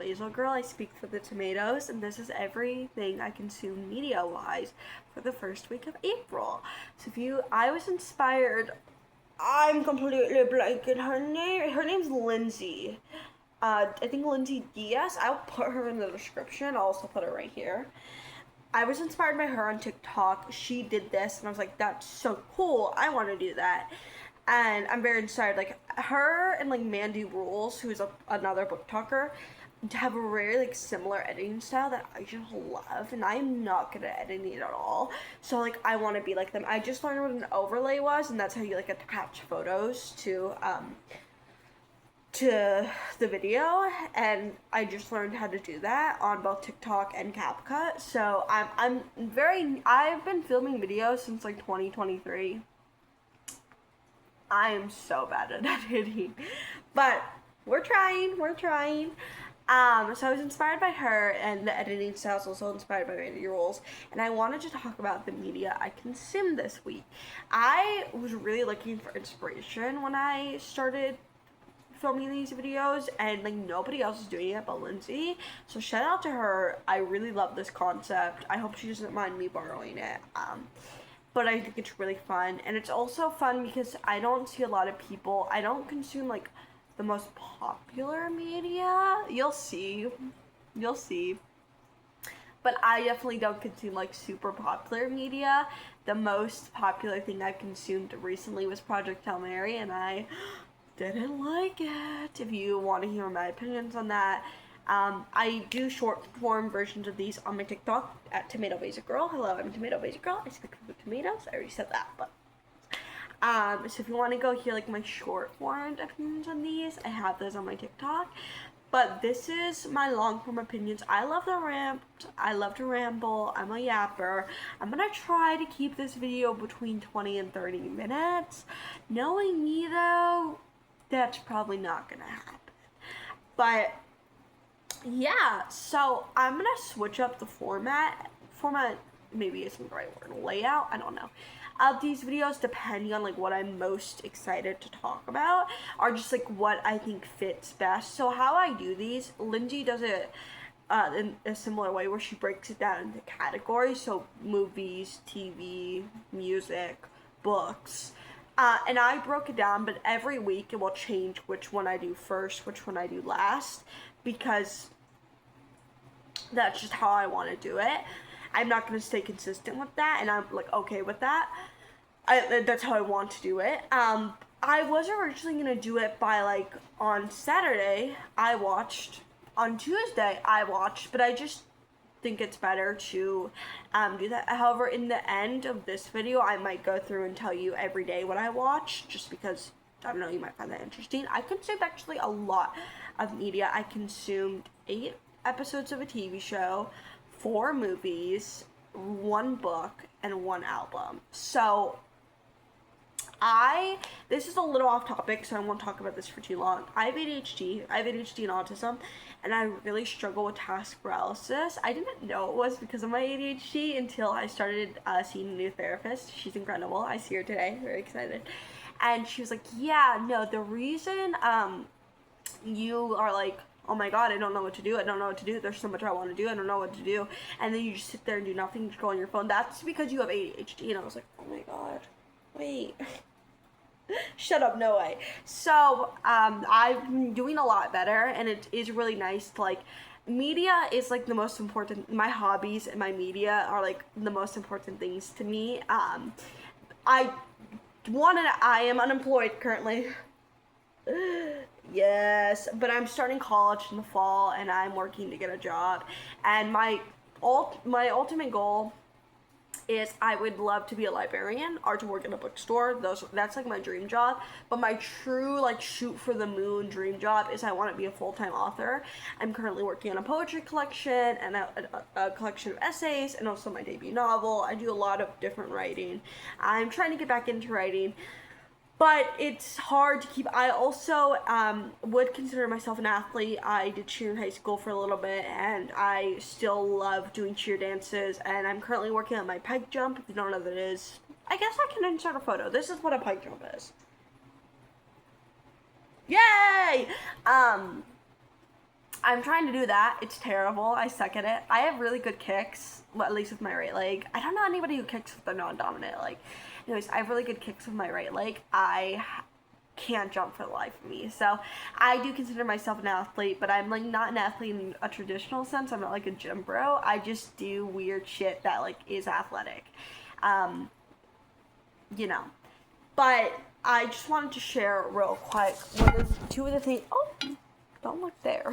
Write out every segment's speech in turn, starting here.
basil girl. I speak for the tomatoes, and this is everything I consume media-wise for the first week of April. So I was inspired. I'm completely blanking her name. Her name's Lindsay. I think Lindsay Diaz. I'll put her in the description. I'll also put her right here. I was inspired by her on TikTok. She did this, and I was like, that's so cool. I want to do that. And I'm very inspired. Like, her and, like, Mandy Rules, who's another book talker, have a very, like, similar editing style that I just love. And I'm not good at editing at all. So, like, I want to be like them. I just learned what an overlay was, and that's how you, like, attach photos to the video, and I just learned how to do that on both TikTok and CapCut. So I've been filming videos since like 2023. I am so bad at editing, but we're trying. So I was inspired by her, and the editing style is also inspired by Mandy Rules. And I wanted to talk about the media I consumed this week. I was really looking for inspiration when I started filming these videos, and like nobody else is doing it but Lindsay, so shout out to her. I really love this concept. I hope she doesn't mind me borrowing it, but I think it's really fun. And it's also fun because I don't see a lot of people, I don't consume like the most popular media. You'll see, but I definitely don't consume like super popular media. The most popular thing I consumed recently was Project Hail Mary, and I didn't like it. If you want to hear my opinions on that, I do short form versions of these on my TikTok at Tomato Basic Girl. Hello, I'm Tomato Basic Girl. I speak for the tomatoes. I already said that, but so if you want to go hear like my short form opinions on these, I have those on my TikTok. But this is my long form opinions. I love the rant. I love to ramble. I'm a yapper. I'm gonna try to keep this video between 20 and 30 minutes. Knowing me though, that's probably not gonna happen. But yeah, so I'm gonna switch up the format maybe isn't the right word, layout, I don't know, of these videos, depending on like what I'm most excited to talk about, or just like what I think fits best. So how I do these, Lindsay does it in a similar way where she breaks it down into categories, so movies, TV, music, books. And I broke it down, but every week it will change which one I do first, which one I do last, because that's just how I want to do it. I'm not going to stay consistent with that, and I'm like okay with that. That's how I want to do it. I was originally going to do it by like on Saturday, on Tuesday, but I just think it's better to do that. However, in the end of this video, I might go through and tell you every day what I watch, just because, I don't know, you might find that interesting. I consumed actually a lot of media. I consumed 8 episodes of a TV show, 4 movies, 1 book, and 1 album. So this is a little off topic, so I won't talk about this for too long. I have ADHD and autism, and I really struggle with task paralysis. I didn't know it was because of my ADHD until I started seeing a new therapist. She's incredible. I see her today, very excited. And she was like, yeah, no, the reason you are like, oh my god, I don't know what to do, there's so much I want to do, I don't know what to do, and then you just sit there and do nothing, just go on your phone, that's because you have ADHD. And I was like, oh my god, wait. Shut up, no way. So, I've been doing a lot better, and it is really nice to, like, media is, like, the most important, my hobbies and my media are, like, the most important things to me. I am unemployed currently. Yes, but I'm starting college in the fall, and I'm working to get a job, and my ultimate goal is I would love to be a librarian or to work in a bookstore. That's like my dream job. But my true like shoot for the moon dream job is I want to be a full-time author. I'm currently working on a poetry collection and a collection of essays, and also my debut novel. I do a lot of different writing. I'm trying to get back into writing, but it's hard to keep. I also would consider myself an athlete. I did cheer in high school for a little bit, and I still love doing cheer dances, and I'm currently working on my pike jump. If you don't know what it is, I guess I can insert a photo. This is what a pike jump is. Yay! I'm trying to do that. It's terrible. I suck at it. I have really good kicks, well, at least with my right leg. I don't know anybody who kicks with their non-dominant leg. Anyways, I have really good kicks with my right leg. I can't jump for the life of me. So I do consider myself an athlete, but I'm like not an athlete in a traditional sense. I'm not like a gym bro. I just do weird shit that like is athletic. You know. But I just wanted to share real quick two of the things. Oh, don't look there.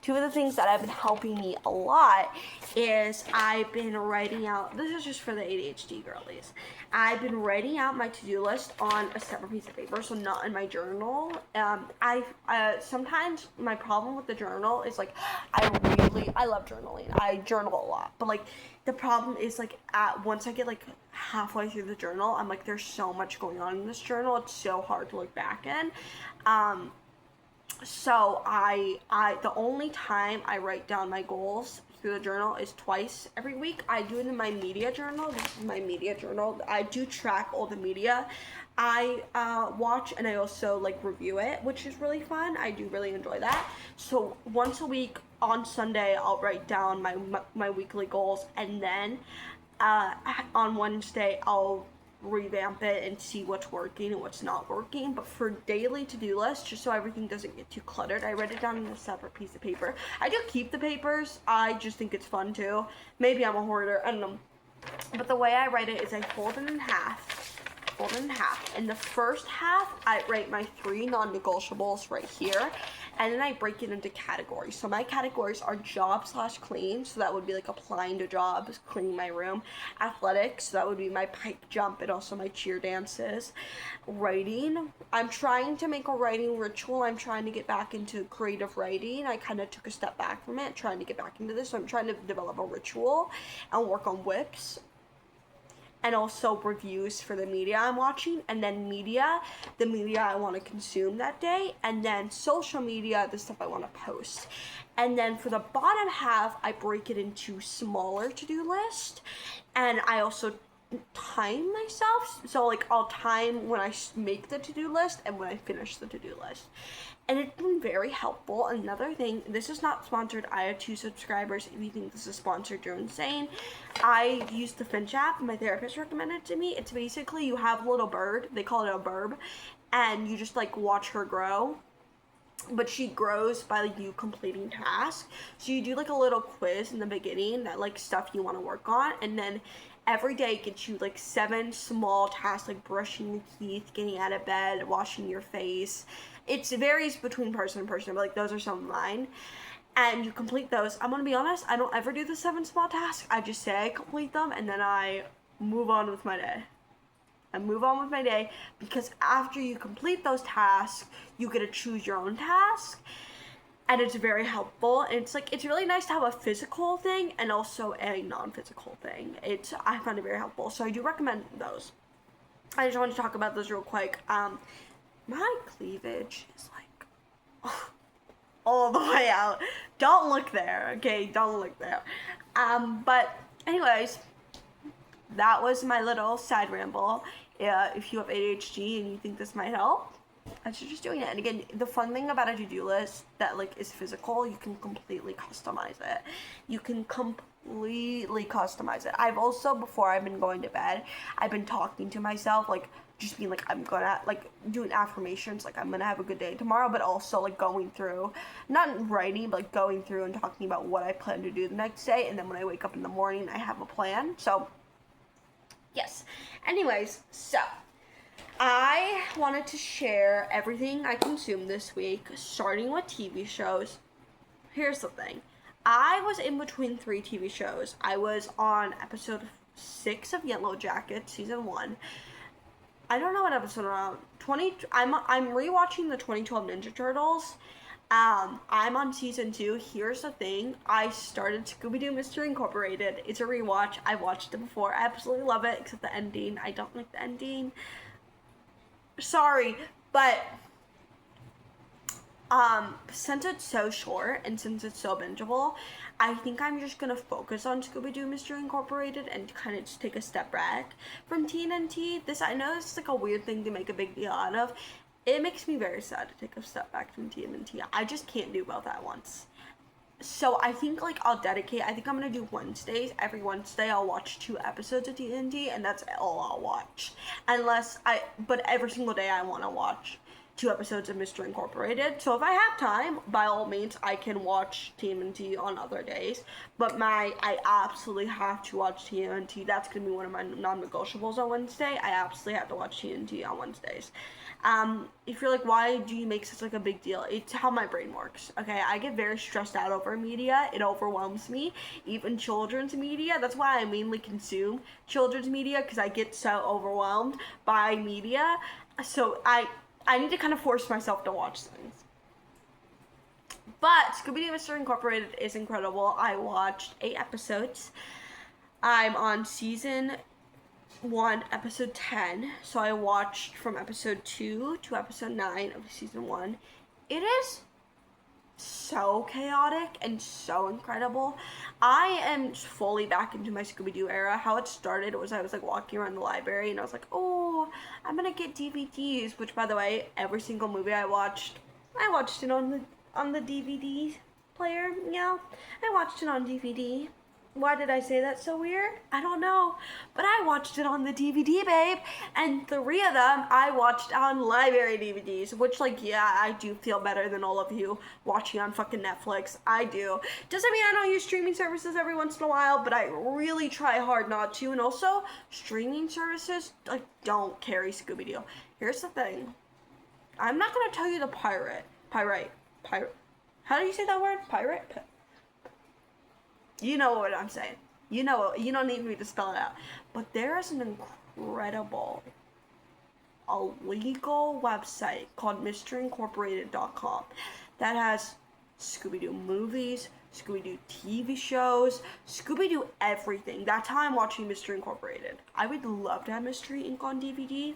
Two of the things that have been helping me a lot is I've been writing out, this is just for the ADHD girlies. I've been writing out my to-do list on a separate piece of paper, so not in my journal. Sometimes my problem with the journal is like, I love journaling. I journal a lot, but like the problem is like once I get like halfway through the journal, I'm like, there's so much going on in this journal. It's so hard to look back in. So the only time I write down my goals through the journal is twice every week. I do it in my media journal. This is my media journal. I do track all the media I watch, and I also like review it, which is really fun. I do really enjoy that. So once a week on Sunday, I'll write down my weekly goals, and then on Wednesday, I'll revamp it and see what's working and what's not working. But for daily to-do lists, just so everything doesn't get too cluttered, I write it down on a separate piece of paper. I do keep the papers. I just think it's fun too. Maybe I'm a hoarder, I don't know. But the way I write it is I fold it in half. In the first half, I write my 3 non-negotiables right here, and then I break it into categories. So my categories are job/clean, so that would be like applying to jobs, cleaning my room. Athletics, so that would be my pike jump and also my cheer dances. Writing, I'm trying to make a writing ritual. I'm trying to get back into creative writing. I kind of took a step back from it, trying to get back into this, so I'm trying to develop a ritual and work on whips. And also reviews for the media I'm watching, and then the media I want to consume that day, and then social media, the stuff I want to post. And then for the bottom half, I break it into smaller to-do list, and I also time myself. So like I'll time when I make the to-do list and when I finish the to-do list. And it's been very helpful. Another thing, this is not sponsored. I have 2 subscribers. If you think this is sponsored, you're insane. I use the Finch app. My therapist recommended it to me. It's basically you have a little bird. They call it a burb. And you just like watch her grow. But she grows by like you completing tasks. So you do like a little quiz in the beginning that like stuff you want to work on. And then every day gets you like 7 small tasks, like brushing your teeth, getting out of bed, washing your face. It varies between person to person, but like those are some of mine. And you complete those. I'm gonna be honest, I don't ever do the 7 small tasks. I just say I complete them and then I move on with my day. Because after you complete those tasks, you get to choose your own task. And it's very helpful. And it's really nice to have a physical thing and also a non-physical thing. I find it very helpful. So I do recommend those. I just want to talk about those real quick. My cleavage is like all the way out. Don't look there, okay? Don't look there. But anyways, that was my little side ramble. If you have ADHD and you think this might help, I suggest doing it. And again, the fun thing about a to-do list that like is physical, you can completely customize it. I've also, before I've been going to bed, I've been talking to myself, like just being like, I'm gonna, like doing affirmations, like I'm gonna have a good day tomorrow, but also like going through, not writing, but like going through and talking about what I plan to do the next day. And then when I wake up in the morning, I have a plan. So yes. Anyways, so I wanted to share everything I consumed this week, starting with TV shows. Here's the thing. I was in between 3 TV shows. I was on episode 6 of Yellow Jackets, season 1. I don't know what episode I'm on. I'm rewatching the 2012 Ninja Turtles. I'm on season 2. Here's the thing. I started Scooby Mystery Incorporated. It's a rewatch. I've watched it before. I absolutely love it, except the ending. I don't like the ending. Sorry, but since it's so short and since it's so bingeable, I think I'm just gonna focus on Scooby Mystery Incorporated and kind of just take a step back from TNT. I know this is like a weird thing to make a big deal out of. It makes me very sad to take a step back from TNT. I just can't do both at once. so I think like I think I'm gonna do Wednesdays. Every Wednesday I'll watch 2 episodes of TNT, and that's all I'll watch. But every single day I want to watch 2 episodes of Mystery Incorporated. So if I have time, by all means, I can watch TMNT on other days. But I absolutely have to watch TMNT. That's gonna be one of my non-negotiables on Wednesday. I absolutely have to watch TMNT on Wednesdays. If you're like, why do you make such like a big deal? It's how my brain works. Okay, I get very stressed out over media. It overwhelms me. Even children's media. That's why I mainly consume children's media, because I get so overwhelmed by media. So I need to kind of force myself to watch things. But Scooby-Doo Mystery Incorporated is incredible. I watched 8 episodes. I'm on season 1, episode 10. So I watched from episode 2 to episode 9 of season 1. It is so chaotic and so incredible. I am fully back into my Scooby-Doo era. How it started was I was like walking around the library and I was like, oh, I'm gonna get DVDs, which by the way, every single movie I watched it on the DVD player. Yeah, I watched it on DVD. Why did I say that so weird? I don't know. But I watched it on the DVD, babe. And 3 of them I watched on library DVDs. Which, like, yeah, I do feel better than all of you watching on fucking Netflix. I do. Doesn't mean I don't use streaming services every once in a while, but I really try hard not to. And also, streaming services, like, don't carry Scooby-Doo. Here's the thing. I'm not going to tell you the pirate. How do you say that word? Pirate? You know what I'm saying. You don't need me to spell it out. But there is an incredible illegal website called mcrae.com that has Scooby-Doo movies, Scooby-Doo TV shows, Scooby-Doo everything. That's how I'm watching Mystery Incorporated. I would love to have Mystery Inc. on DVD.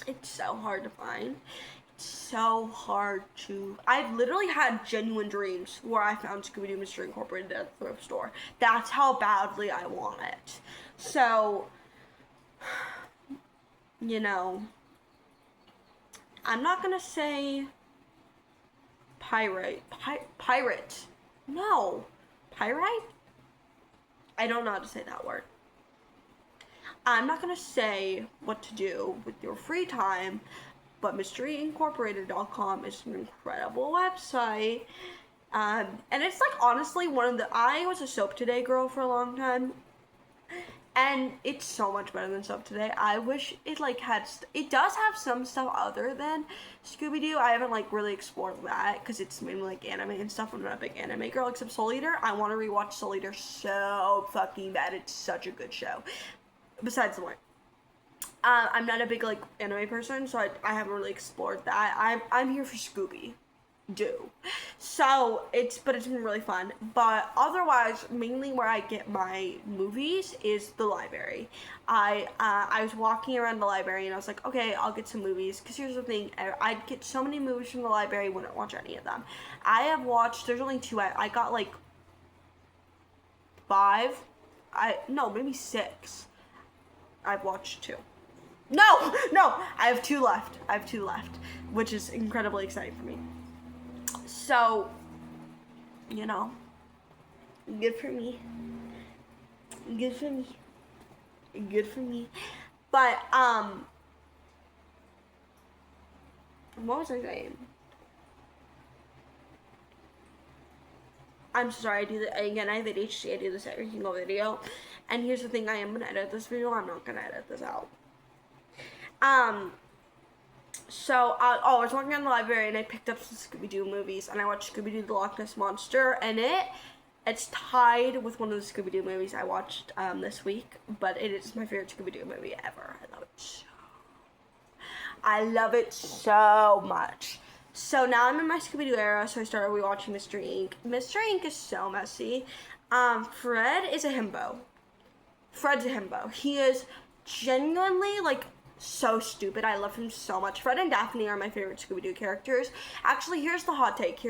It's so hard to find. So hard to. I've literally had genuine dreams where I found Scooby-Doo Mystery Incorporated at the thrift store. That's how badly I want it. So, you know, I'm not gonna say pirate. No. Pirate? I don't know how to say that word. I'm not gonna say what to do with your free time, but mcrae.com is an incredible website. And it's like honestly I was a Soap Today girl for a long time. And it's so much better than Soap Today. I wish it like it does have some stuff other than Scooby-Doo. I haven't like really explored that because it's mainly like anime and stuff. I'm not a big anime girl except Soul Eater. I want to rewatch Soul Eater so fucking bad. It's such a good show. Besides the one. I'm not a big like anime person, so I haven't really explored that. I'm here for Scooby-Doo, so it's been really fun. But otherwise, mainly where I get my movies is the library. I was walking around the library and I was like, okay, I'll get some movies. Because here's the thing, I'd get so many movies from the library, wouldn't watch any of them. I have watched. There's only 2. I got like 5. Maybe 6. I've watched 2. No, I have 2 left, which is incredibly exciting for me. So, you know, good for me. But, what was I saying? I'm sorry, I have ADHD, I do this every single video. And here's the thing, I am gonna edit this video, I'm not gonna edit this out. So, I was walking around the library and I picked up some Scooby-Doo movies and I watched Scooby-Doo the Loch Ness Monster, and it's tied with one of the Scooby-Doo movies I watched this week, but it is my favorite Scooby-Doo movie ever. I love it so much. So now I'm in my Scooby-Doo era, so I started rewatching Mystery Inc. Mystery Inc. is so messy. Fred is a himbo. Fred's a himbo. He is genuinely, like, so stupid. I love him so much. Fred and Daphne are my favorite Scooby-Doo characters. Actually, here's the hot take.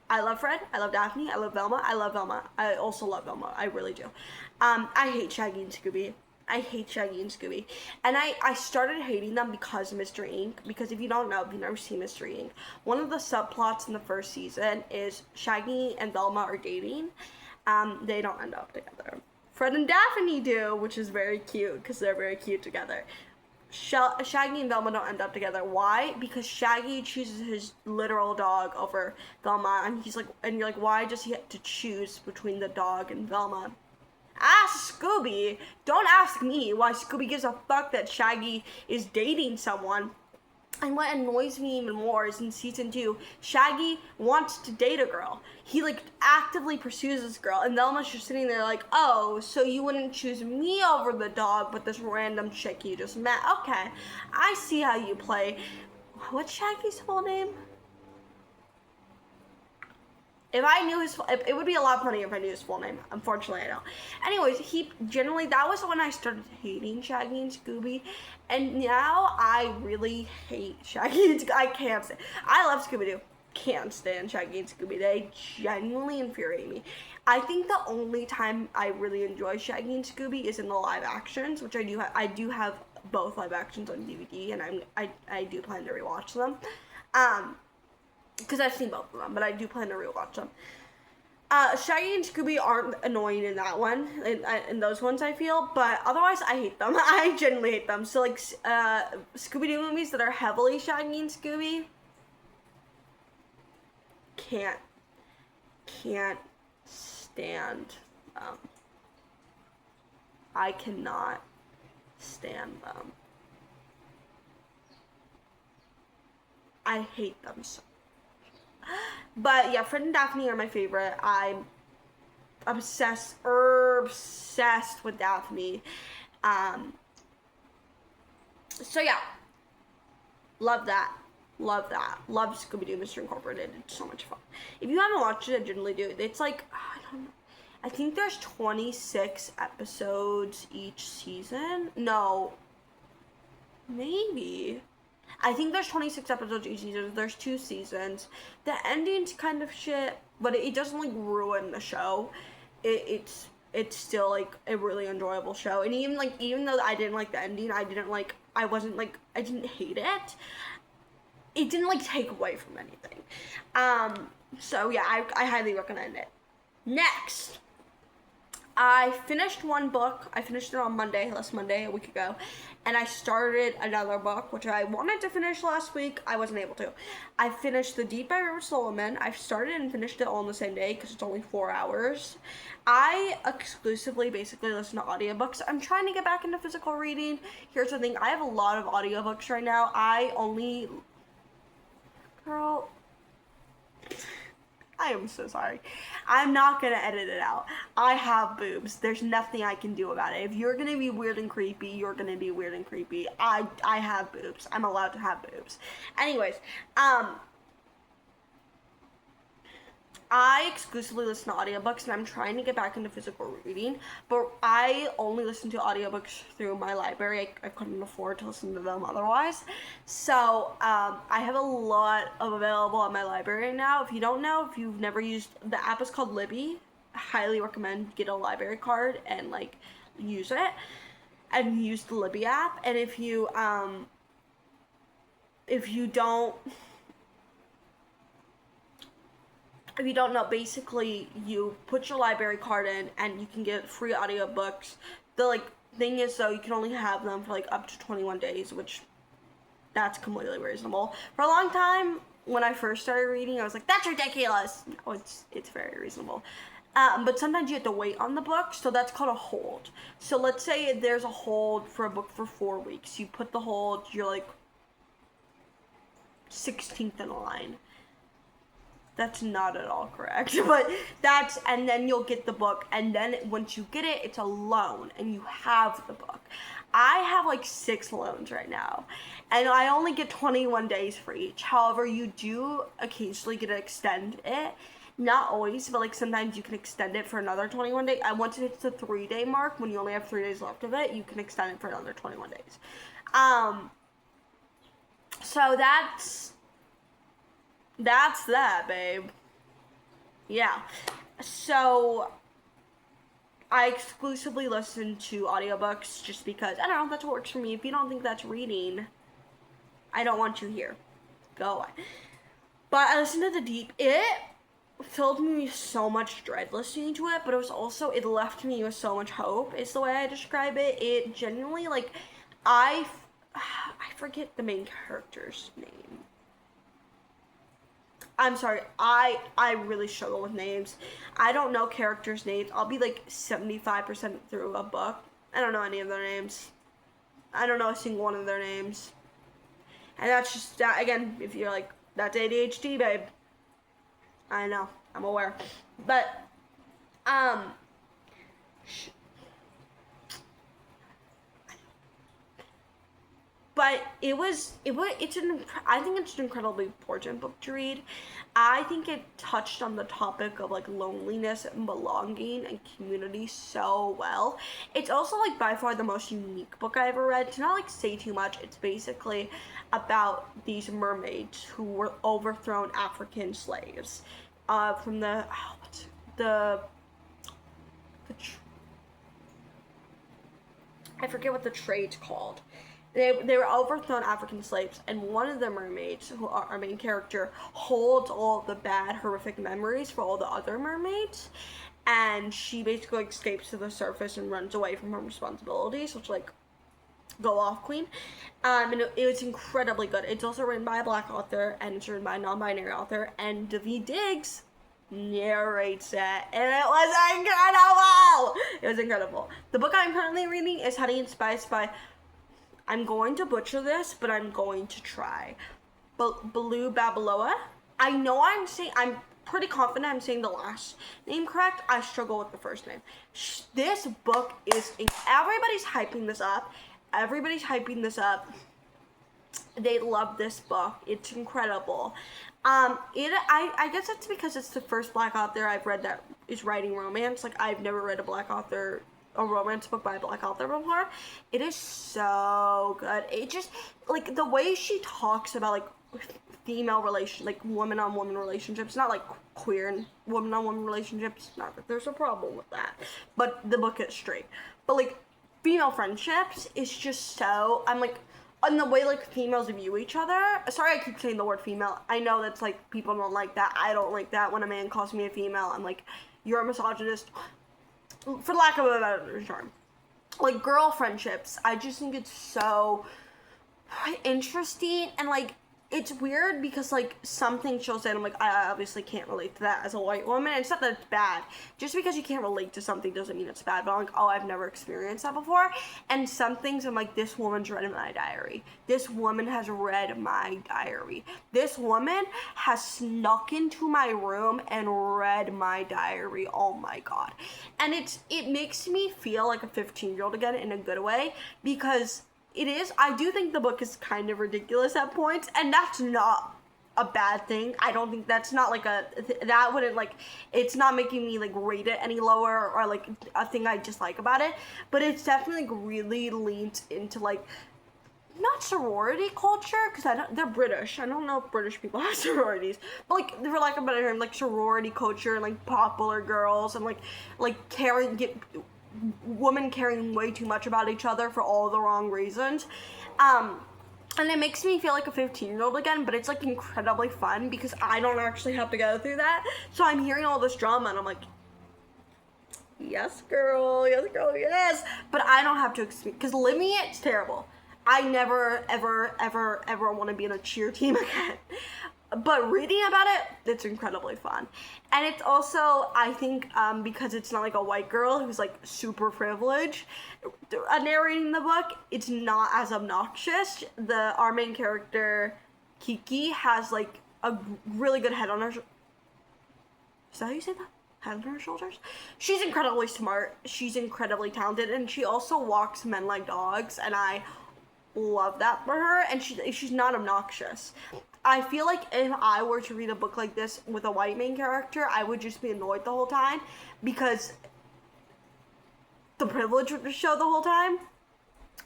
I love Fred. I love Daphne. I love Velma. I also love Velma. I really do. I hate Shaggy and Scooby. I hate Shaggy and Scooby. And I started hating them because of Mystery Inc. Because if you don't know, if you've never seen Mystery Inc., one of the subplots in the first season is Shaggy and Velma are dating. They don't end up together. Fred and Daphne do, which is very cute because they're very cute together. Shaggy and Velma don't end up together. Why? Because Shaggy chooses his literal dog over Velma, and he's like, and you're like, why does he have to choose between the dog and Velma? Ask Scooby. Don't ask me why Scooby gives a fuck that Shaggy is dating someone. And what annoys me even more is in season 2, Shaggy wants to date a girl. He like actively pursues this girl, and Velma's just sitting there like, oh, so you wouldn't choose me over the dog, but this random chick you just met. Okay, I see how you play. What's Shaggy's full name? If I knew his, it would be a lot funnier if I knew his full name. Unfortunately, I don't. Anyways, that was when I started hating Shaggy and Scooby, and now I really hate Shaggy and Scooby. I can't stand. I love Scooby-Doo. Can't stand Shaggy and Scooby. They genuinely infuriate me. I think the only time I really enjoy Shaggy and Scooby is in the live actions, which I do. I do have both live actions on DVD, and I do plan to rewatch them. Because I've seen both of them, but I do plan to rewatch them. Shaggy and Scooby aren't annoying in that one, in those ones I feel, but otherwise I hate them. I genuinely hate them. So like, Scooby-Doo movies that are heavily Shaggy and Scooby, can't stand them. I cannot stand them. I hate them so. But yeah, Fred and Daphne are my favorite. I'm obsessed with Daphne. So yeah, love that. Love Scooby-Doo Mystery Incorporated. It's so much fun. If you haven't watched it, I generally do. It's like, I don't know. I think there's 26 episodes each season. No, maybe. I think there's 26 episodes each season. There's 2 seasons. The ending's kind of shit, but it doesn't like ruin the show. It's still like a really enjoyable show. And even though I didn't like the ending, I didn't hate it. It didn't like take away from anything. So yeah, I highly recommend it. Next, I finished one book. I finished it on last Monday, a week ago. And I started another book, which I wanted to finish last week. I wasn't able to. I finished The Deep by River Solomon. I started and finished it all in the same day because it's only 4 hours. I exclusively basically listen to audiobooks. I'm trying to get back into physical reading. Here's the thing. I have a lot of audiobooks right now. Girl, I am so sorry. I'm not gonna edit it out. I have boobs. There's nothing I can do about it. If you're gonna be weird and creepy, you're gonna be weird and creepy. I have boobs. I'm allowed to have boobs. Anyways, I exclusively listen to audiobooks, and I'm trying to get back into physical reading, but I only listen to audiobooks through my library. I couldn't afford to listen to them otherwise. So, I have a lot of available on my library now. If you don't know, if you've never used, the app is called Libby. I highly recommend get a library card and, like, use it. And use the Libby app. And if you don't know, basically you put your library card in and you can get free audiobooks. The thing is though, you can only have them for up to 21 days, which that's completely reasonable. For a long time, when I first started reading, I was like, that's ridiculous. No, it's very reasonable. But sometimes you have to wait on the book, so that's called a hold. So let's say there's a hold for a book for 4 weeks. You put the hold, you're 16th in line. That's not at all correct, but and then you'll get the book, and then once you get it, it's a loan, and you have the book. I have 6 loans right now, and I only get 21 days for each. However, you do occasionally get to extend it. Not always, but sometimes you can extend it for another 21 days. Once it hits the 3-day mark, when you only have 3 days left of it, you can extend it for another 21 days. So that's that, babe. Yeah. So I exclusively listen to audiobooks just because, I don't know, that's what works for me. If you don't think that's reading, I don't want you here. Go away. But I listened to The Deep. It filled me with so much dread listening to it, but it left me with so much hope, is the way I describe it. It genuinely, like, I forget the main character's name. I'm sorry, I really struggle with names. I don't know characters' names. I'll be like 75% through a book. I don't know any of their names. I don't know a single one of their names. And that's just, that, again, if you're like, that's ADHD, babe. I know, I'm aware. But, I think it's an incredibly important book to read. I think it touched on the topic of like loneliness and belonging and community so well. It's also like by far the most unique book I ever read. To not like say too much, it's basically about these mermaids who were overthrown African slaves from I forget what the trade's called. They were overthrown African slaves, and one of the mermaids, who are our main character, holds all the bad, horrific memories for all the other mermaids, and she basically escapes to the surface and runs away from her responsibilities, which, like, go off, queen. And it was incredibly good. It's also written by a black author, and it's written by a non-binary author, and Daveed Diggs narrates it, and it was incredible! It was incredible. The book I'm currently reading is Honey and Spice by, I'm going to butcher this, but I'm going to try. Baloo Babaloa. I'm pretty confident I'm saying the last name correct. I struggle with the first name. This book is, everybody's hyping this up. They love this book. It's incredible. I guess it's because it's the first black author I've read that is writing romance. Like, I've never read a romance book by a black author before. It is so good. It just, like, the way she talks about, like, female like, woman-on-woman relationships, not, like, queer and woman-on-woman relationships, not that there's a problem with that, but the book is straight. But, like, female friendships is just so, I'm, like, and the way, like, females view each other. Sorry I keep saying the word female. I know that's, like, people don't like that. I don't like that when a man calls me a female. I'm like, you're a misogynist. For lack of a better term. Like, girl friendships. I just think it's so interesting. And, like, it's weird because, like, something shows that I'm like, I obviously can't relate to that as a white woman. And it's not that it's bad. Just because you can't relate to something doesn't mean it's bad. But I'm like, oh, I've never experienced that before. And some things I'm like, this woman's read my diary. This woman has read my diary. This woman has snuck into my room and read my diary. Oh my God. And it makes me feel like a 15-year-old again in a good way, because I do think the book is kind of ridiculous at points, and that's not a bad thing. I don't think that's not like that wouldn't, like, it's not making me, like, rate it any lower or, like, a thing I dislike about it, but it's definitely, like, really leans into, like, not sorority culture, because they're British. I don't know if British people have sororities, but, like, for lack of a better term, like, sorority culture and, like, popular girls and, like women caring way too much about each other for all the wrong reasons. And it makes me feel like a 15-year-old again, but it's, like, incredibly fun because I don't actually have to go through that. So I'm hearing all this drama and I'm like, yes, girl, yes. But I don't have to experience, because living it's terrible. I never, ever, ever, ever want to be in a cheer team again. But reading about it, it's incredibly fun. And it's also, I think, because it's not like a white girl who's, like, super privileged narrating the book, it's not as obnoxious. Our main character, Kiki, has, like, a really good head on her is that how you say that? Head on her shoulders? She's incredibly smart. She's incredibly talented. And she also walks men like dogs. And I love that for her. And she's not obnoxious. I feel like if I were to read a book like this with a white main character, I would just be annoyed the whole time because the privilege would show the whole time.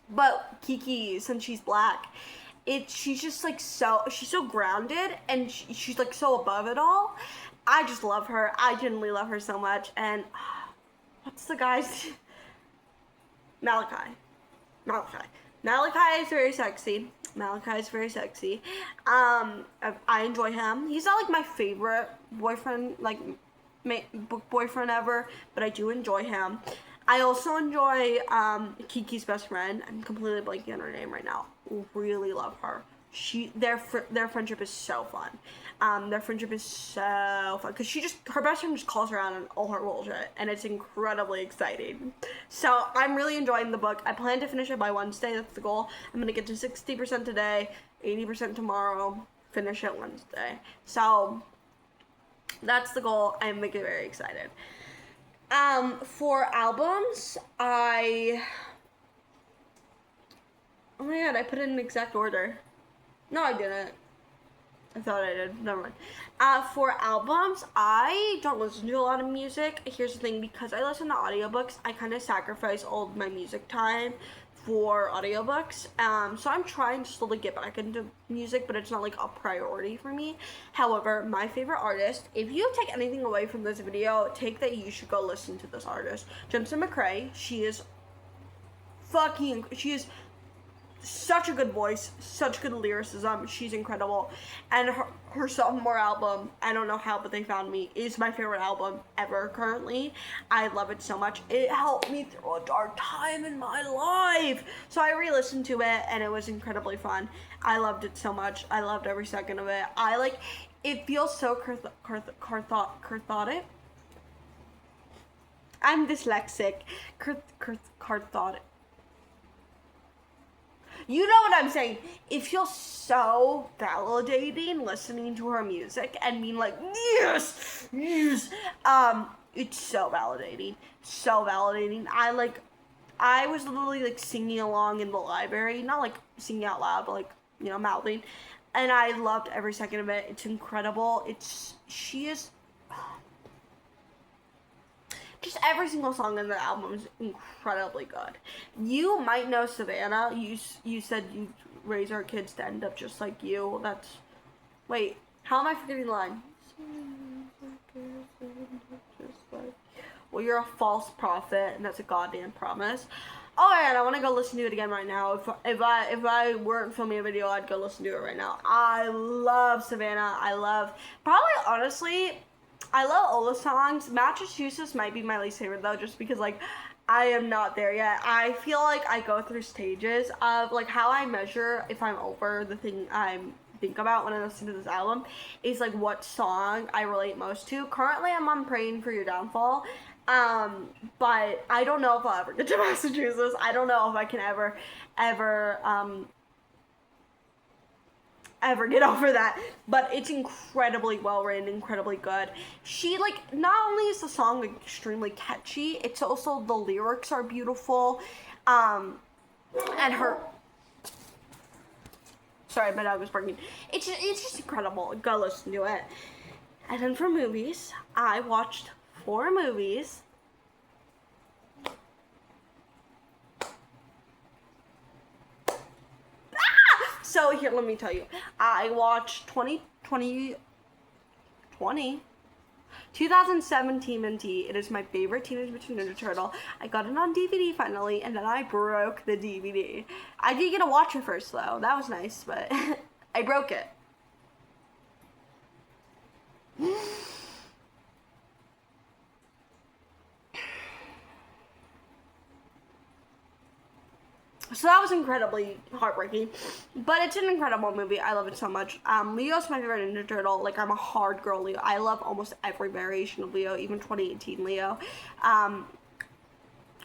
But Kiki, since she's black, she's just, like, she's so grounded and she's, like, so above it all. I just love her. I genuinely love her so much. And what's the guy's Malachi. Malachi is very sexy. I enjoy him. He's not like my favorite boyfriend, like boyfriend ever, but I do enjoy him. I also enjoy Kiki's best friend. I'm completely blanking on her name right now. Really love her. Their friendship is so fun. Because her best friend just calls her out on all her bullshit, and it's incredibly exciting. So I'm really enjoying the book. I plan to finish it by Wednesday. That's the goal. I'm gonna get to 60% today, 80% tomorrow, finish it Wednesday. So that's the goal. I'm very excited. For albums, oh my god, I put it in exact order. No, I didn't. I thought I did. Never mind. For albums, I don't listen to a lot of music. Here's the thing, because I listen to audiobooks, I kind of sacrifice all of my music time for audiobooks. So I'm trying to slowly get back into music, but it's not like a priority for me. However, my favorite artist, if you take anything away from this video, take that you should go listen to this artist. Jensen McCrae, she is such a good voice, such good lyricism. She's incredible. And her sophomore album, I don't know how, but They Found Me, is my favorite album ever currently. I love it so much. It helped me through a dark time in my life. So I re-listened to it, and it was incredibly fun. I loved it so much. I loved every second of it. It feels so cathartic. I'm dyslexic. Cathartic. You know what I'm saying? It feels so validating listening to her music and being like, yes. It's so validating. I was literally like singing along in the library, not like singing out loud, but like, mouthing. And I loved every second of it. It's incredible. Just every single song in the album is incredibly good. You might know Savannah. You said you'd raise our kids to end up just like you. Wait, how am I forgetting the line? Well, you're a false prophet, and that's a goddamn promise. Oh, and I want to go listen to it again right now. If I weren't filming a video, I'd go listen to it right now. I love Savannah. Honestly, I love all the songs. Massachusetts might be my least favorite though, just because I am not there yet. I feel like I go through stages of how I measure if I'm over the thing I think about when I listen to this album is what song I relate most to. Currently I'm on Praying for Your Downfall. But I don't know if I'll ever get to Massachusetts. I don't know if I can ever get over that, but it's incredibly well written, incredibly good. She not only is the song extremely catchy, it's also the lyrics are beautiful, and sorry, my dog was barking. It's just incredible. Go listen to it. And then for movies, I watched 4 movies. So here, let me tell you. I watched 2017 TMNT. It is my favorite Teenage Mutant Ninja Turtle. I got it on DVD finally, and then I broke the DVD. I did get to watch it first though. That was nice, but I broke it. So that was incredibly heartbreaking, but it's an incredible movie. I love it so much. Leo's my favorite Ninja Turtle. I'm a hard girl Leo. I love almost every variation of Leo, even 2018 Leo.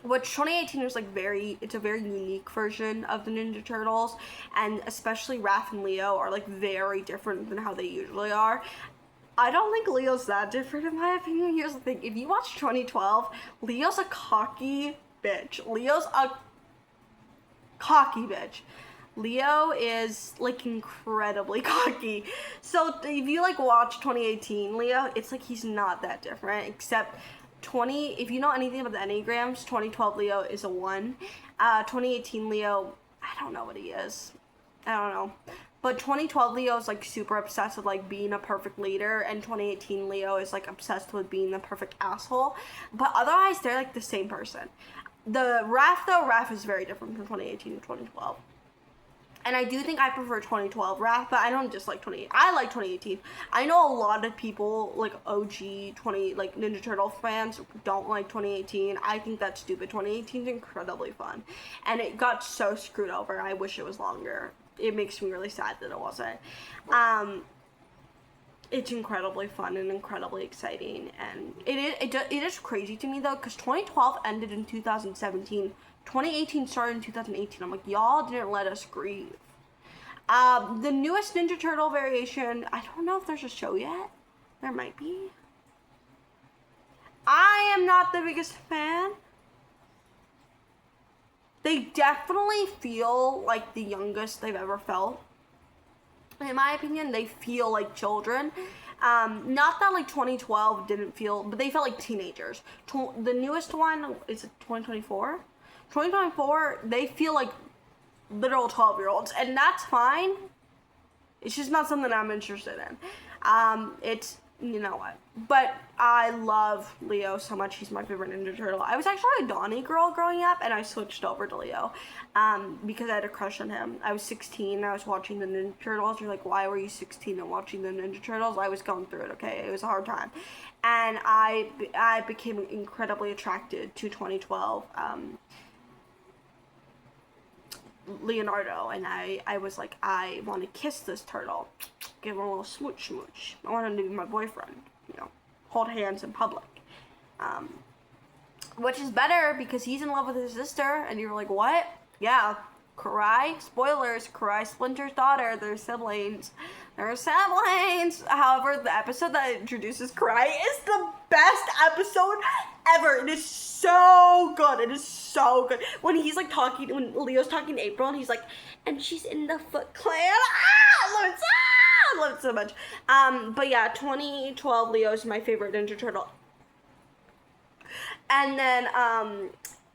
Which 2018 was it's a very unique version of the Ninja Turtles, and especially Raph and Leo are very different than how they usually are. I don't think Leo's that different in my opinion. Here's the thing, if you watch 2012, Leo's a cocky bitch. Leo is incredibly cocky. So if you watch 2018 Leo, it's he's not that different, except if you know anything about the Enneagrams, 2012 Leo is a 1. 2018 Leo, I don't know what he is. I don't know. But 2012 Leo is like super obsessed with like being a perfect leader, and 2018 Leo is like obsessed with being the perfect asshole. But otherwise, they're like the same person. The Raph is very different from 2018 and 2012. And I do think I prefer 2012 Raph, but I don't dislike 2018. I like 2018. I know a lot of people, like OG like Ninja Turtle fans, don't like 2018. I think that's stupid. 2018 is incredibly fun. And it got so screwed over. I wish it was longer. It makes me really sad that it wasn't. It's incredibly fun and incredibly exciting. And it is crazy to me, though, because 2012 ended in 2017. 2018 started in 2018. I'm like, y'all didn't let us grieve. The newest Ninja Turtle variation, I don't know if there's a show yet. There might be. I am not the biggest fan. They definitely feel like the youngest they've ever felt. In my opinion, they feel like children. Not that like 2012 didn't feel, but they felt like teenagers. The newest one, is it 2024? 2024, they feel like literal 12-year-olds, and that's fine. It's just not something I'm interested in. It's, you know what. But I love Leo so much. He's my favorite Ninja Turtle. I was actually a Donnie girl growing up, and I switched over to Leo because I had a crush on him. I was 16, and I was watching the Ninja Turtles. You're like, why were you 16 and watching the Ninja Turtles? I was going through it, okay? It was a hard time. And I became incredibly attracted to 2012 Leonardo, and I was like, I want to kiss this turtle, give him a little smooch. I want him to be my boyfriend, you know, hold hands in public, which is better because he's in love with his sister. And you're like, what? Yeah, Karai, spoilers, Karai Splinter's daughter, they're siblings. However, the episode that introduces Karai is the best episode ever. It is so good. It is so good. When he's like talking, when Leo's talking to April, and he's like, and she's in the Foot Clan. I love it so much. But yeah, 2012 Leo is my favorite Ninja Turtle. And then,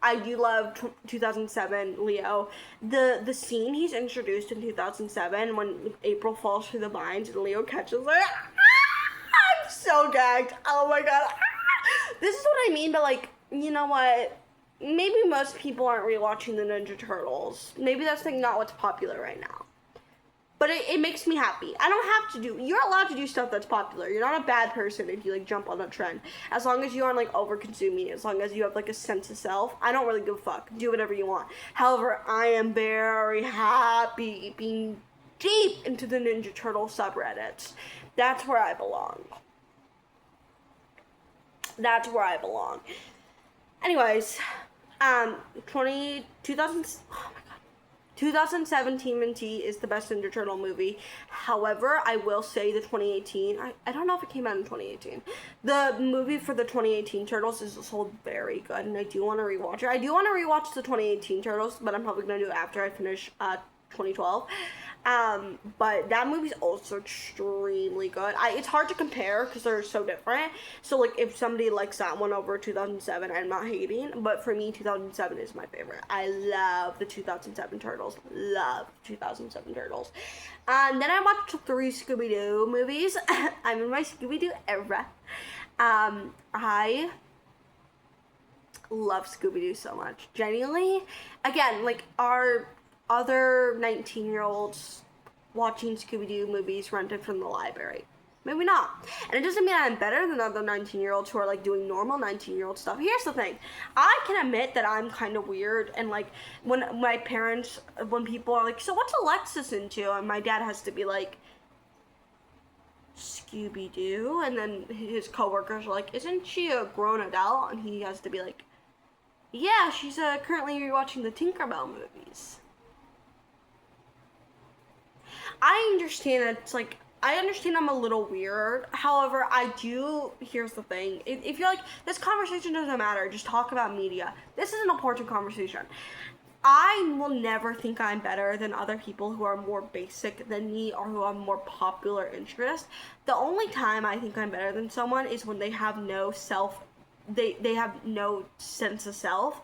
I do love 2007 Leo. The scene he's introduced in 2007 when April falls through the vines and Leo catches her. I'm so gagged. Oh my god. This is what I mean, but like, you know what? Maybe most people aren't rewatching the Ninja Turtles. Maybe that's like not what's popular right now. But it makes me happy. I don't have to do, you're allowed to do stuff that's popular. You're not a bad person if you like jump on a trend. As long as you aren't like over consuming, as long as you have like a sense of self, I don't really give a fuck. Do whatever you want. However, I am very happy being deep into the Ninja Turtle subreddits. That's where I belong. That's where I belong. Anyways, 2017 Minty is the best Ninja Turtle movie. However, I will say the 2018, I don't know if it came out in 2018. The movie for the 2018 Turtles is also very good, and I do want to rewatch it. I do want to rewatch the 2018 Turtles, but I'm probably going to do it after I finish 2012. But that movie's also extremely good. It's hard to compare because they're so different. So like if somebody likes that one over 2007, I'm not hating. But for me, 2007 is my favorite. I love the 2007 Turtles. Love 2007 Turtles. Then I watched 3 Scooby-Doo movies. I'm in my Scooby-Doo era. I love Scooby-Doo so much. Genuinely. Again, like our other 19-year-olds watching Scooby-Doo movies rented from the library. Maybe not. And it doesn't mean I'm better than other 19-year-olds who are like doing normal 19-year-old stuff. Here's the thing. I can admit that I'm kind of weird, and like when my parents, when people are like, so what's Alexis into? And my dad has to be like, Scooby-Doo. And then his coworkers are like, isn't she a grown adult? And he has to be like, yeah, she's currently rewatching the Tinkerbell movies. I understand it's like, I understand I'm a little weird. However, here's the thing. If you're like, this conversation doesn't matter, just talk about media. This is an important conversation. I will never think I'm better than other people who are more basic than me or who have more popular interests. The only time I think I'm better than someone is when they have no they have no sense of self,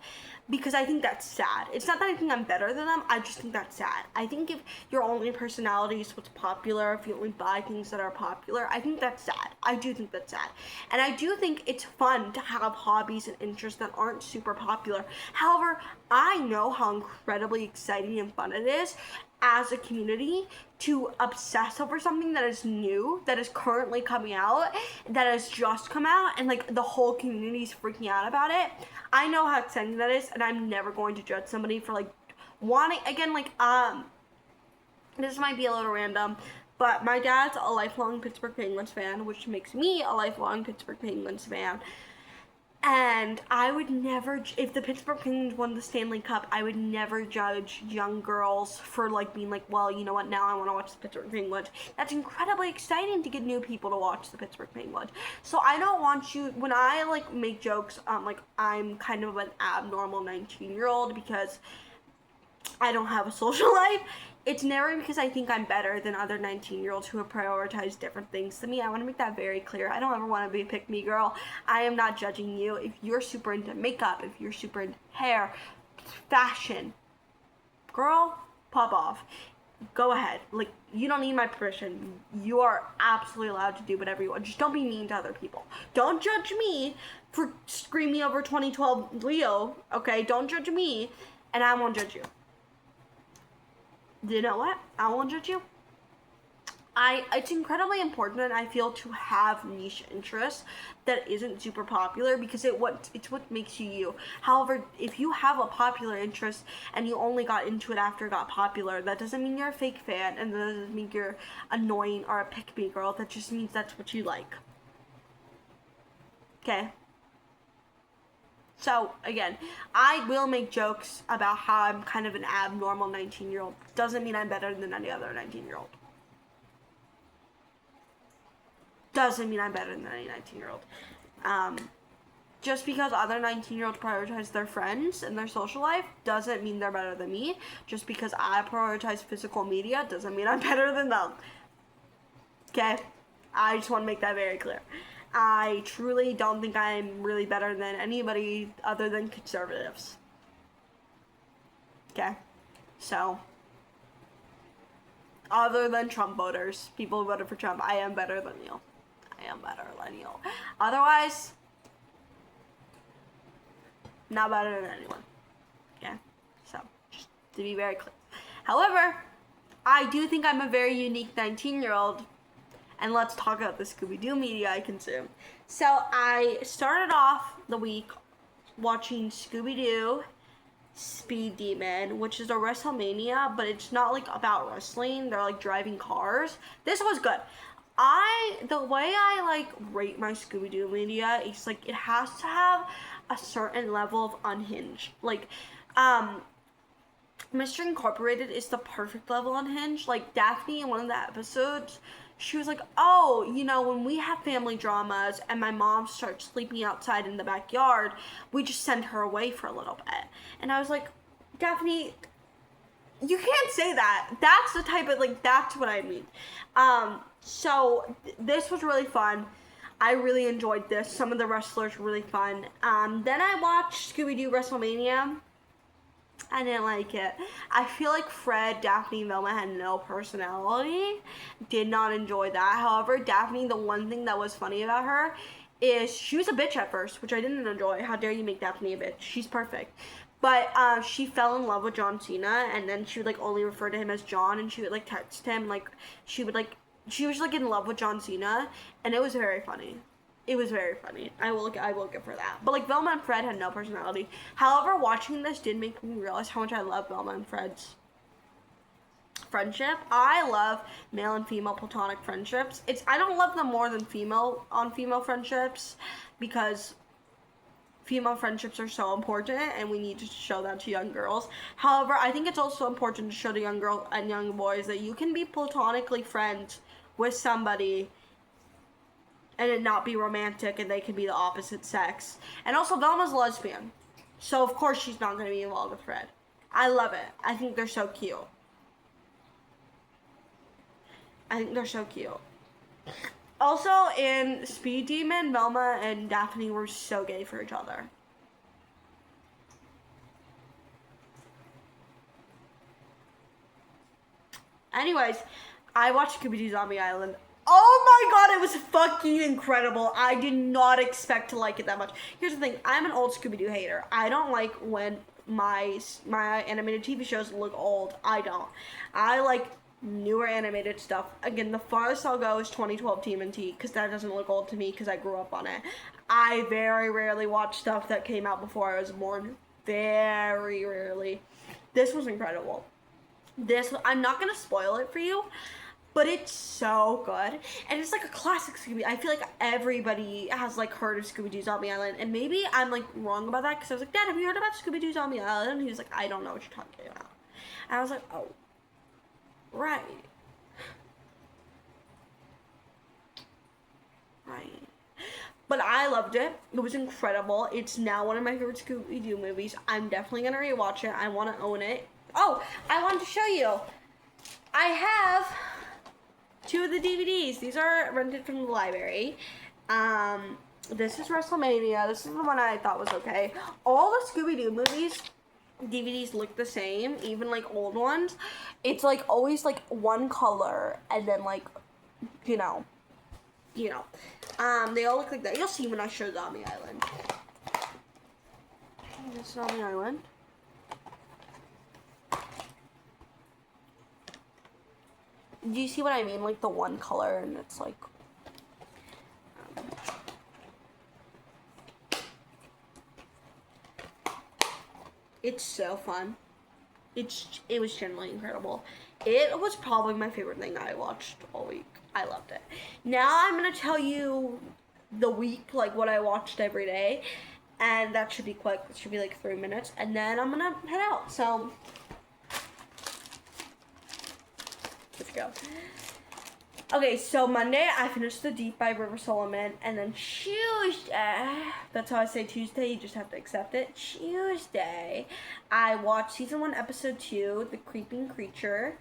because I think that's sad. It's not that I think I'm better than them, I just think that's sad. I think if your only personality is what's popular, if you only buy things that are popular, I think that's sad. I do think that's sad. And I do think it's fun to have hobbies and interests that aren't super popular. However, I know how incredibly exciting and fun it is as a community to obsess over something that is new, that is currently coming out, that has just come out, and like the whole community is freaking out about it. I know how exciting that is, and I'm never going to judge somebody for like wanting, again, like this might be a little random, but my dad's a lifelong Pittsburgh Penguins fan, which makes me a lifelong Pittsburgh Penguins fan. And I would never, if the Pittsburgh Penguins won the Stanley Cup, I would never judge young girls for like being like, well, you know what, now I want to watch the Pittsburgh Penguins. That's incredibly exciting to get new people to watch the Pittsburgh Penguins. So I don't want you, when I like make jokes, like I'm kind of an abnormal 19-year-old because I don't have a social life, it's never because I think I'm better than other 19-year-olds who have prioritized different things than me. I want to make that very clear. I don't ever want to be a pick-me girl. I am not judging you. If you're super into makeup, if you're super into hair, fashion, girl, pop off. Go ahead. Like, you don't need my permission. You are absolutely allowed to do whatever you want. Just don't be mean to other people. Don't judge me for screaming over 2012 Leo, okay? Don't judge me, and I won't judge you. You know what? I won't judge you. It's incredibly important, I feel, to have niche interests that isn't super popular, because it's what makes you you. However, if you have a popular interest and you only got into it after it got popular, that doesn't mean you're a fake fan, and that doesn't mean you're annoying or a pick-me girl. That just means that's what you like. Okay? So, again, I will make jokes about how I'm kind of an abnormal 19-year-old. Doesn't mean I'm better than any other 19-year-old. Doesn't mean I'm better than any 19-year-old. Just because other 19-year-olds prioritize their friends and their social life doesn't mean they're better than me. Just because I prioritize physical media doesn't mean I'm better than them. Okay? I just want to make that very clear. I truly don't think I'm really better than anybody other than conservatives. Okay? So, other than Trump voters, people who voted for Trump, I am better than you. I am better than you. Otherwise, not better than anyone. Okay? So, just to be very clear. However, I do think I'm a very unique 19-year-old. And let's talk about the Scooby-Doo media I consume. So I started off the week watching Scooby-Doo Speed Demon, which is a WrestleMania, but it's not like about wrestling. They're like driving cars. This was good. The way I like rate my Scooby-Doo media is like it has to have a certain level of unhinged. Like, Mr. Incorporated is the perfect level unhinged. Like Daphne in one of the episodes, she was like, oh, you know, when we have family dramas and my mom starts sleeping outside in the backyard, we just send her away for a little bit. And I was like, Daphne, you can't say that. That's the type of, like, that's what I mean. So this was really fun. I really enjoyed this. Some of the wrestlers were really fun. Then I watched Scooby-Doo WrestleMania. I didn't like it. I feel like Fred, Daphne, and Velma had no personality. Did not enjoy that. However, Daphne, the one thing that was funny about her is she was a bitch at first, which I didn't enjoy. How dare you make Daphne a bitch? She's perfect. But she fell in love with John Cena, and then she would like only refer to him as John, and she would like text him, like she was like in love with John Cena, and it was very funny. It was very funny. I will give her that. But like Velma and Fred had no personality. However, watching this did make me realize how much I love Velma and Fred's friendship. I love male and female platonic friendships. I don't love them more than female friendships, because female friendships are so important and we need to show that to young girls. However, I think it's also important to show to young girls and young boys that you can be platonically friends with somebody and it not be romantic, and they can be the opposite sex. And also, Velma's a lesbian, so of course she's not going to be involved with Fred. I love it. I think they're so cute. Also, in Speed Demon, Velma and Daphne were so gay for each other. Anyways, I watched Scooby-Doo Zombie Island. Oh my god, it was fucking incredible. I did not expect to like it that much. Here's the thing, I'm an old Scooby-Doo hater. I don't like when my animated TV shows look old. I don't. I like newer animated stuff. Again, the farthest I'll go is 2012 TMNT, because that doesn't look old to me because I grew up on it. I very rarely watch stuff that came out before I was born. Very rarely. This was incredible. I'm not gonna spoil it for you, but it's so good, and it's like a classic Scooby. I feel like everybody has like heard of Scooby-Doo Zombie Island, and maybe I'm like wrong about that, because I was like, Dad, have you heard about Scooby-Doo Zombie Island? And he was like, I don't know what you're talking about. And I was like, oh, right. But I loved it. It was incredible. It's now one of my favorite Scooby-Doo movies. I'm definitely gonna rewatch it. I want to own it. Oh, I wanted to show you. I have 2 of the DVDs. These are rented from the library. This is WrestleMania. This is the one I thought was okay. All the Scooby-Doo movies DVDs look the same, even like old ones. It's like always like one color, and then like, you know. They all look like that. You'll see when I show Zombie Island. This is Zombie Island. Do you see what I mean? Like the one color, and it's like. It's so fun. It was generally incredible. It was probably my favorite thing I watched all week. I loved it. Now I'm gonna tell you the week, like what I watched every day, and that should be quick. It should be like 3 minutes, and then I'm gonna head out. So let's go. Okay, so Monday I finished The Deep by River Solomon, and then Tuesday, that's how I say Tuesday, you just have to accept it. Tuesday, I watched season 1, episode 2, The Creeping Creature,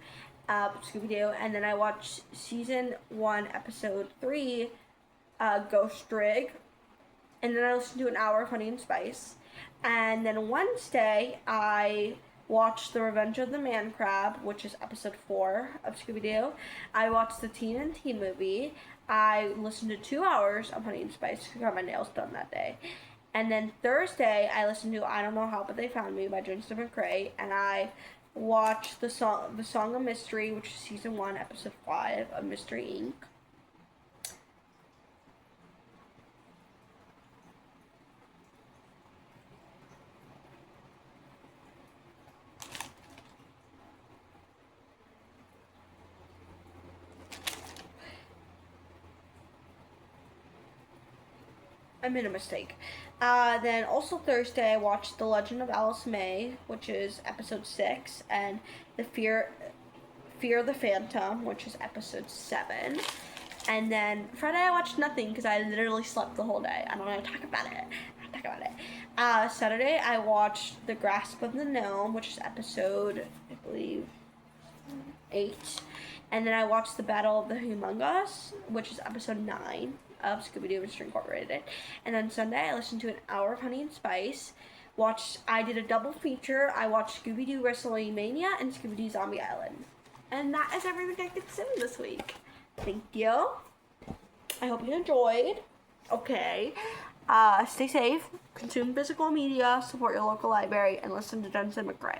Scooby-Doo, and then I watched season 1, episode 3, Ghost Rig, and then I listened to an hour of Honey and Spice, and then Wednesday, I watched The Revenge of the Man Crab, which is episode 4 of Scooby-Doo. I watched the TMNT movie. I listened to 2 hours of Honey and Spice because I got my nails done that day. And then Thursday, I listened to I Don't Know How But They Found Me by Jensen mcrae, and I watched the Song of Mystery, which is season 1, episode 5 of Mystery Inc. I made a mistake. Then also Thursday, I watched The Legend of Alice May, which is episode 6, and The Fear the Phantom, which is episode 7. And then Friday, I watched nothing because I literally slept the whole day. I don't want to talk about it. Saturday, I watched The Grasp of the Gnome, which is episode, I believe, 8. And then I watched The Battle of the Humongous, which is episode 9 of Scooby-Doo Mystery Incorporated. And then Sunday, I listened to an hour of Honey and Spice. I did a double feature. I watched Scooby-Doo WrestleMania and Scooby-Doo Zombie Island. And that is everything I consumed this week. Thank you. I hope you enjoyed. Okay. Stay safe, consume physical media, support your local library, and listen to Jensen mcrae.